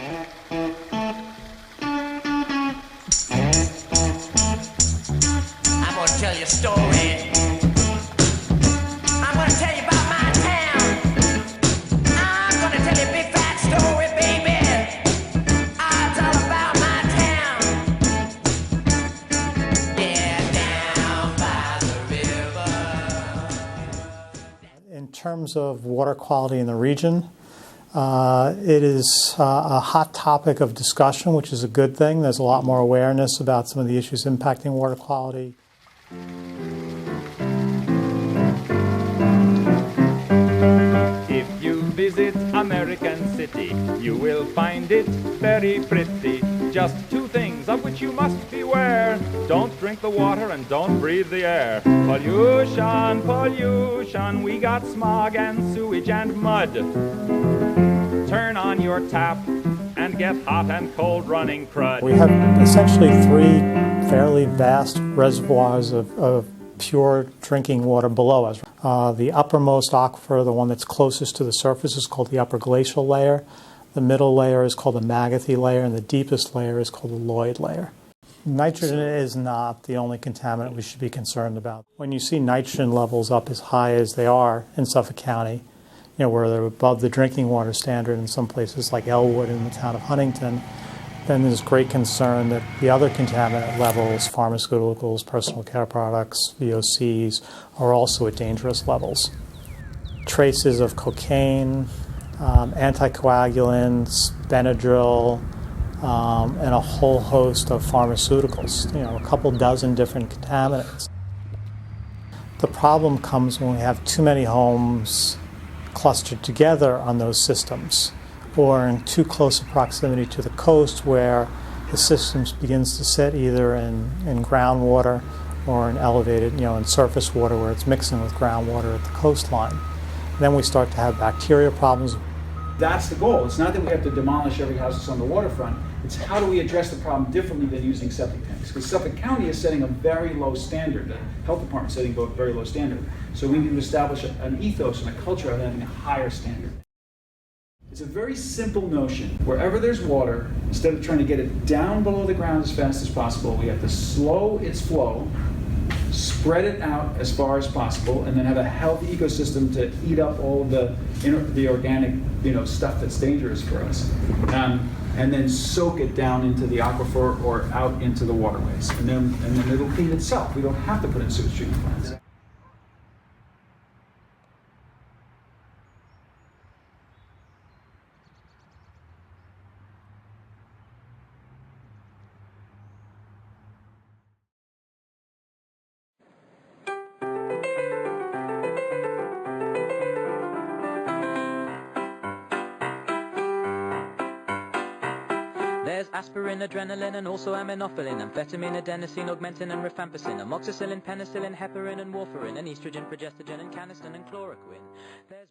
I'm gonna tell you a story. I'm gonna tell you about my town. I'm gonna tell you a big fat story, baby. It's all about my town. Yeah, down by the river. In terms of water quality in the region, it is a hot topic of discussion, which is a good thing. There's a lot more awareness about some of the issues impacting water quality. If you visit American City, you will find it very pretty. Just two things of which you must beware. Don't drink the water and don't breathe the air. Pollution, pollution, we got smog and sewage and mud. Turn on your tap and get hot and cold running crud. We have essentially three fairly vast reservoirs of pure drinking water below us. The uppermost aquifer, the one that's closest to the surface, is called the upper glacial layer. The middle layer is called the Magathy layer, and the deepest layer is called the Lloyd layer. Nitrogen is not the only contaminant we should be concerned about. When you see nitrogen levels up as high as they are in Suffolk County, where they're above the drinking water standard in some places like Elwood in the town of Huntington, then there's great concern that the other contaminant levels, pharmaceuticals, personal care products, VOCs, are also at dangerous levels. Traces of cocaine, anticoagulants, Benadryl, and a whole host of pharmaceuticals, a couple dozen different contaminants. The problem comes when we have too many homes clustered together on those systems, or in too close a proximity to the coast where the systems begins to sit either in groundwater or in elevated, in surface water where it's mixing with groundwater at the coastline. And then we start to have bacteria problems. That's the goal. It's not that we have to demolish every house that's on the waterfront. It's how do we address the problem differently than using septic tanks? Because Suffolk County is setting a very low standard. The health department is setting a very low standard. So we need to establish an ethos and a culture of having a higher standard. It's a very simple notion. Wherever there's water, instead of trying to get it down below the ground as fast as possible, we have to slow its flow, spread it out as far as possible, and then have a healthy ecosystem to eat up all of the organic, stuff that's dangerous for us, and then soak it down into the aquifer or out into the waterways, and then it'll clean itself. We don't have to put in sewage treatment plants. There's aspirin, adrenaline, and also aminophylline, amphetamine, adenosine, augmentin, and rifampicin, amoxicillin, penicillin, heparin, and warfarin, and estrogen, progestogen, and canesten, and chloroquine. There's